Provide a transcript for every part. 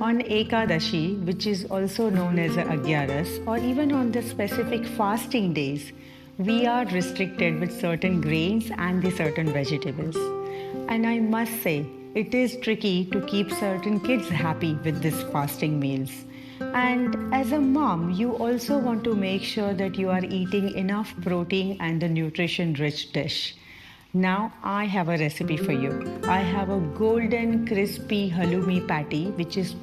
On Ekadashi, which is also known as Agyaras, or even on the specific fasting days, we are restricted with certain grains and the certain vegetables. And I must say, it is tricky to keep certain kids happy with these fasting meals. And as a mom, you also want to make sure that you are eating enough protein and a nutrition rich dish. Now I have a recipe for you. I have a golden crispy halloumi patty which is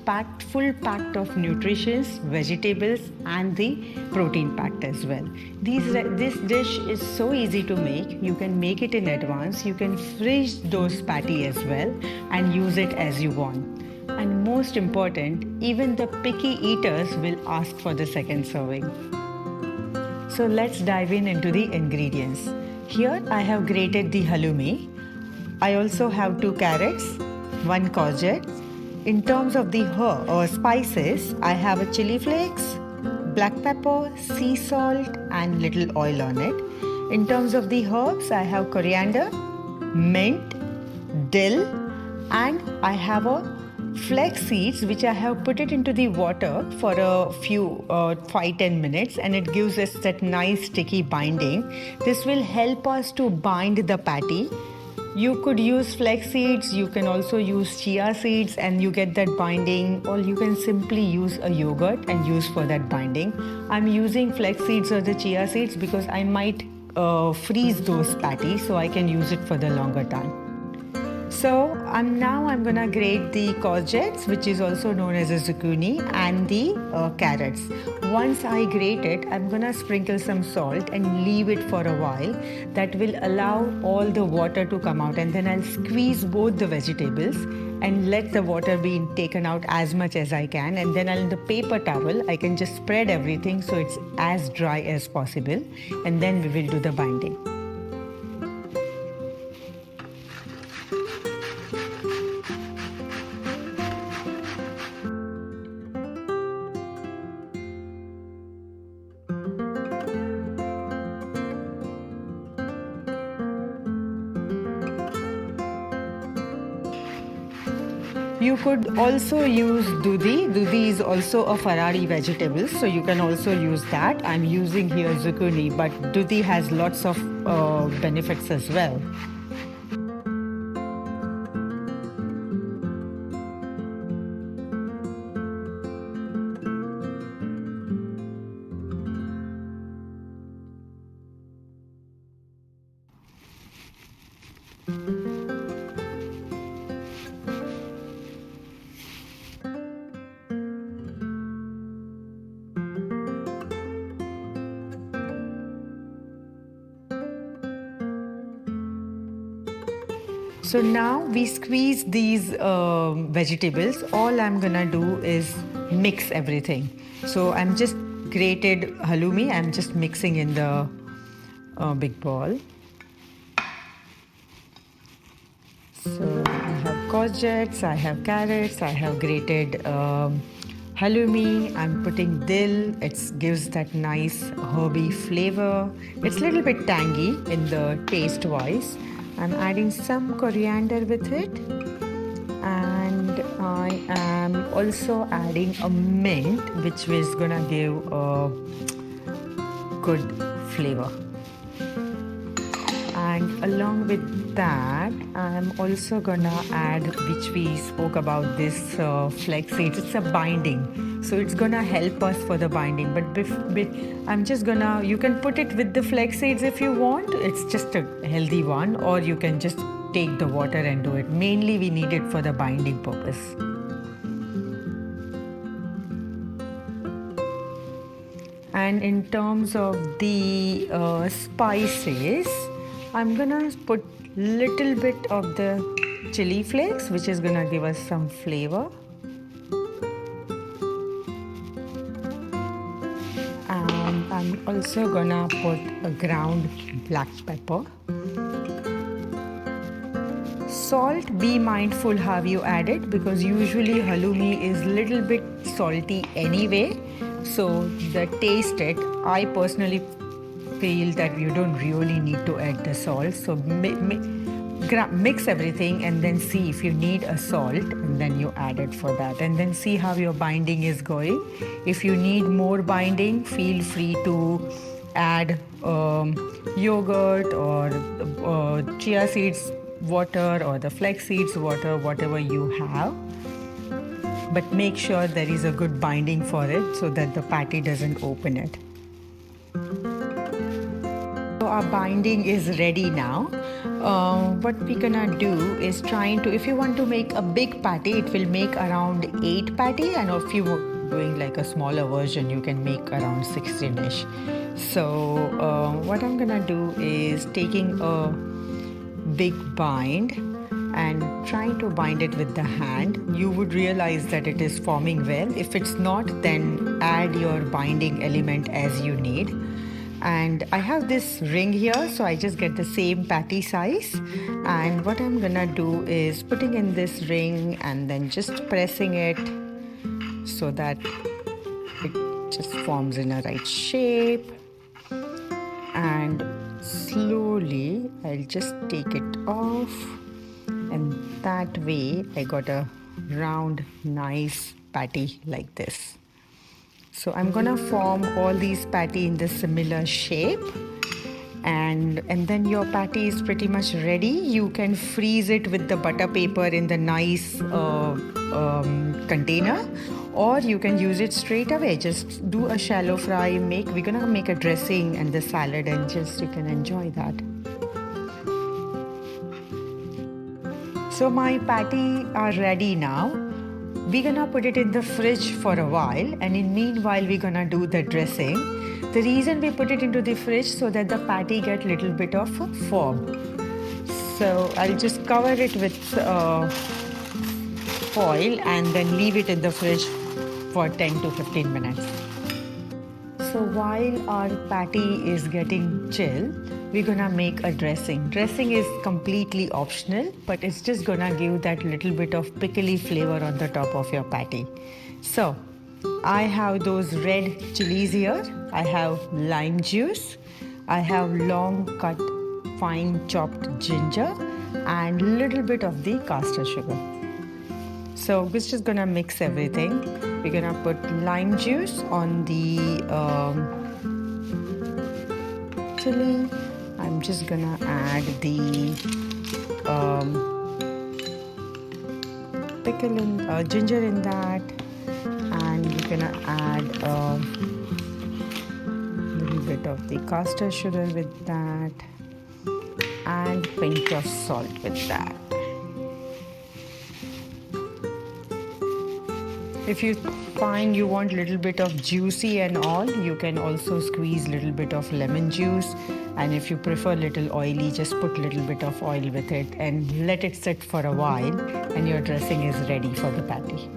full packed of nutrition, vegetables and the protein packed as well. This dish is so easy to make. You can make it in advance. You can freeze those patty as well and use it as you want. And most important, even the picky eaters will ask for the second serving. So let's dive into the ingredients. Here I have grated the halloumi. I also have 2 carrots, 1 courgette. In terms of the spices, I have a chili flakes, black pepper, sea salt and little oil on it. In terms of the herbs, I have coriander, mint, dill and I have a Flaxseeds which I have put it into the water for a few 5-10 minutes and it gives us that nice sticky binding. This will help us to bind the patty. You could use flax seeds, you can also use chia seeds and you get that binding, or you can simply use a yogurt and use for that binding. I'm using flax seeds or the chia seeds because I might freeze those patties so I can use it for the longer time. So I'm gonna grate the courgettes, which is also known as a zucchini, and the carrots. Once I grate it, I'm gonna sprinkle some salt and leave it for a while. That will allow all the water to come out, and then I'll squeeze both the vegetables and let the water be taken out as much as I can. And then on the paper towel, I can just spread everything so it's as dry as possible. And then we will do the binding. You could also use dudhi. Dudhi is also a Ferrari vegetable, so you can also use that. I'm using here zucchini, but dudhi has lots of benefits as well. So now we squeeze these vegetables. All I'm gonna do is mix everything. So I'm just grated halloumi. I'm just mixing in the big ball. So I have courgettes, I have carrots, I have grated halloumi. I'm putting dill. It gives that nice herby flavor. It's a little bit tangy in the taste wise. I'm adding some coriander with it, and I am also adding a mint, which is gonna give a good flavor. And along with that, I'm also gonna add, which we spoke about, this flaxseed. It's a binding, so it's gonna help us for the binding. But I'm just gonna, you can put it with the flax seeds if you want. It's just a healthy one, or you can just take the water and do it. Mainly we need it for the binding purpose. And in terms of the spices, I'm gonna put little bit of the chili flakes, which is gonna give us some flavor. And I'm also gonna put a ground black pepper. Salt, be mindful how you add it, because usually halloumi is little bit salty anyway. So the taste it, I personally feel that you don't really need to add the salt. So mix everything and then see if you need a salt, and then you add it for that, and then see how your binding is going. If you need more binding, feel free to add yogurt or chia seeds water or the flax seeds water, whatever you have. But make sure there is a good binding for it so that the patty doesn't open it. So our binding is ready now. What we're gonna do is if you want to make a big patty, it will make around 8 patty, and if you were doing like a smaller version, you can make around 16ish. So what I'm gonna do is taking a big bind and trying to bind it with the hand. You would realize that it is forming well. If it's not, then add your binding element as you need. And I have this ring here, so I just get the same patty size, and what I'm gonna do is putting in this ring and then just pressing it so that it just forms in a right shape, and slowly I'll just take it off, and that way I got a round nice patty like this. So I'm gonna form all these patty in the similar shape, and then your patty is pretty much ready. You can freeze it with the butter paper in the nice container, or you can use it straight away. Just do a shallow fry. We're gonna make a dressing and the salad, and just you can enjoy that. So my patty are ready now. We're gonna put it in the fridge for a while, and in meanwhile we're gonna do the dressing. The reason we put it into the fridge so that the patty get little bit of foam. So I'll just cover it with foil and then leave it in the fridge for 10 to 15 minutes. So while our patty is getting chilled, we're gonna make a dressing. Dressing is completely optional, but it's just gonna give that little bit of pickly flavor on the top of your patty. So I have those red chilies here. I have lime juice. I have long cut fine chopped ginger and little bit of the caster sugar. So we're just gonna mix everything. We're gonna put lime juice on the chili. I'm just gonna add the ginger in that, and we're gonna add a little bit of the caster sugar with that, and pinch of salt with that. If you find you want a little bit of juicy and all, you can also squeeze a little bit of lemon juice, and if you prefer little oily, just put a little bit of oil with it and let it sit for a while, and your dressing is ready for the patty.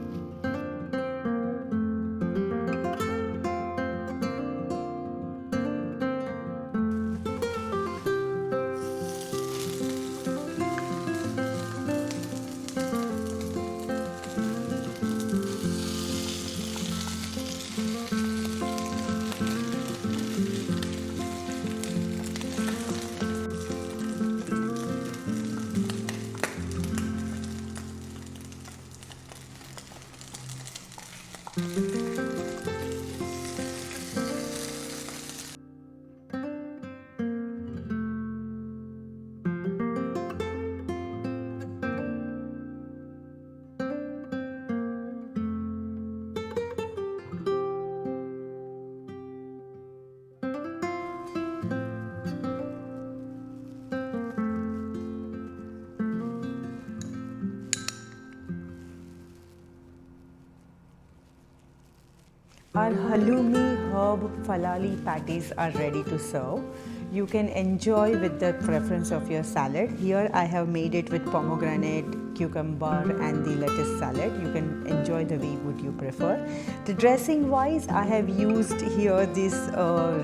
Our halloumi herb falali patties are ready to serve. You can enjoy with the preference of your salad. Here I have made it with pomegranate, cucumber and the lettuce salad. You can enjoy the way would you prefer. The dressing wise, I have used here these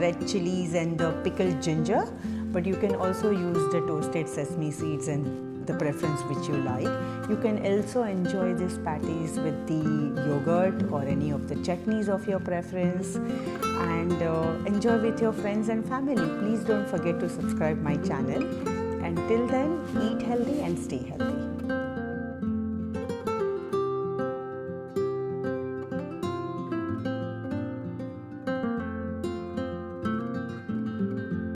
red chilies and the pickled ginger, but you can also use the toasted sesame seeds and the preference which you like. You can also enjoy these patties with the yogurt or any of the chutneys of your preference, and enjoy with your friends and family. Please don't forget to subscribe my channel. Until then, eat healthy. healthy and stay healthy.